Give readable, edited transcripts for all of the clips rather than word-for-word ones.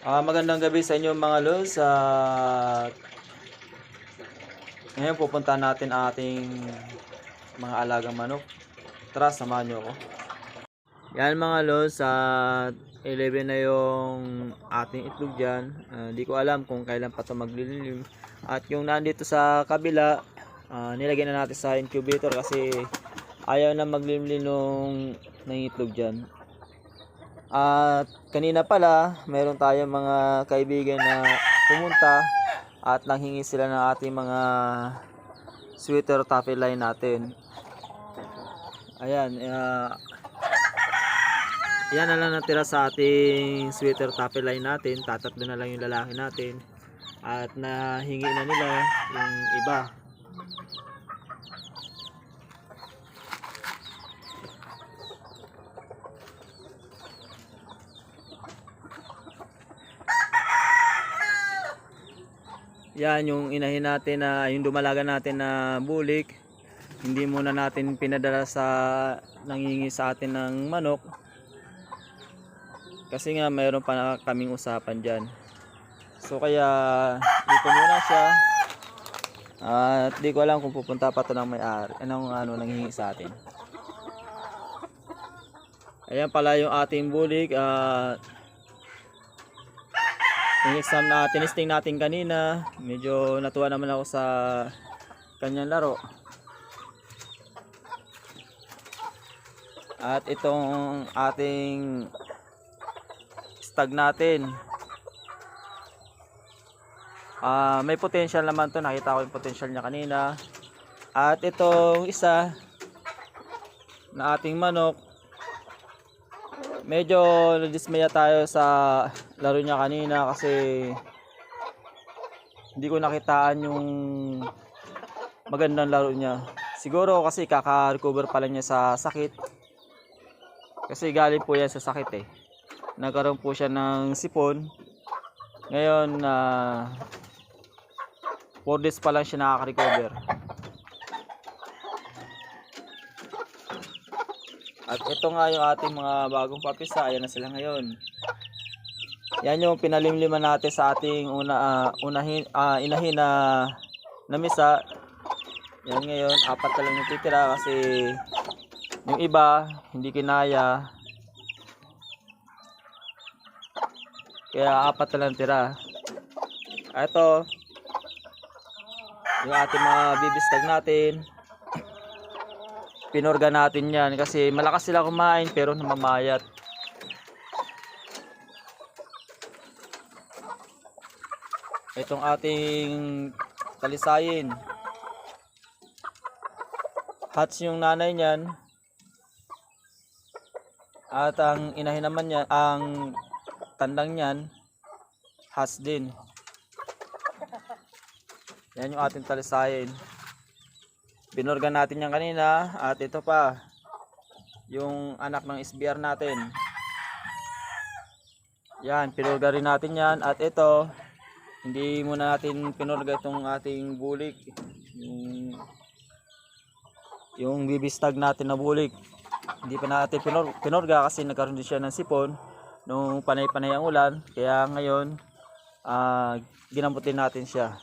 Magandang gabi sa inyo mga lods. Ngayon pupunta natin ang ating mga alagang manok. Tara, samahan nyo ako. Yan mga lods, 11 na yung ating itlog dyan. Hindi ko alam kung kailan pa ito maglililim. At yung nandito sa kabila, nilagyan na natin sa incubator kasi ayaw na maglilimlim ng itlog dyan. At kanina pala, meron tayong mga kaibigan na pumunta at nanghingi sila ng ating mga sweater taffy line natin. Ayan, yan na lang natira sa ating sweater taffy line natin. Tatatlo na lang yung lalaki natin at nahingi na nila yung iba. Yan yung inahin natin na yung dumalaga natin na bulik. Hindi muna natin pinadala sa nangingi sa atin ng manok. Kasi nga mayroon pa kaming usapan diyan. So kaya dito muna siya. At di ko alam kung pupunta pa to ng may-ari. Anong nangingi sa atin. Ayan pala yung ating bulik. In-exam na tinisting natin kanina, medyo natuwa naman ako sa kanyang laro. At itong ating stag natin, may potential naman to, nakita ko yung potential niya kanina. At itong isa na ating manok, medyo nadismaya tayo sa laro niya kanina kasi hindi ko nakitaan yung magandang laro niya. Siguro kasi kaka-recover pala niya sa sakit. Kasi galing po yan sa sakit eh. Nagkaroon po siya ng sipon. Ngayon 4 days pa lang siya nakaka-recover. At ito nga yung ating mga bagong papisa. Ayan na sila ngayon. Yan yung pinalimliman natin sa ating inahin na misa. Yan ngayon, 4 na lang yung titira kasi yung iba hindi kinaya. Kaya 4 na lang tira. Ito yung ating mga bibistag natin. Pinorga natin yan kasi malakas sila kumain pero namamayat. Itong ating talisayin, hats yung nanay niyan at ang inahin naman niya, ang tandang niyan hats din. Yan yung ating talisayin. Pinorga natin yan kanina. At ito pa yung anak ng SBR natin. Yan, pinorga rin natin yan. At ito, hindi muna natin pinorga itong ating bulik, yung bibistag natin na bulik. Hindi pa natin pinorga kasi nagkaroon din siya ng sipon nung panay-panay ang ulan. Kaya ngayon ginambutin natin siya.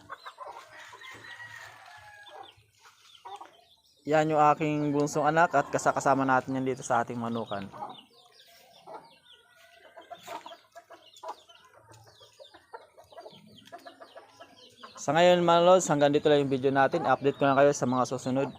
Yan yung aking bunsong anak at kasama natin yan dito sa ating manukan. Sa ngayon mga lods, hanggang dito lang yung video natin. Update ko na kayo sa mga susunod.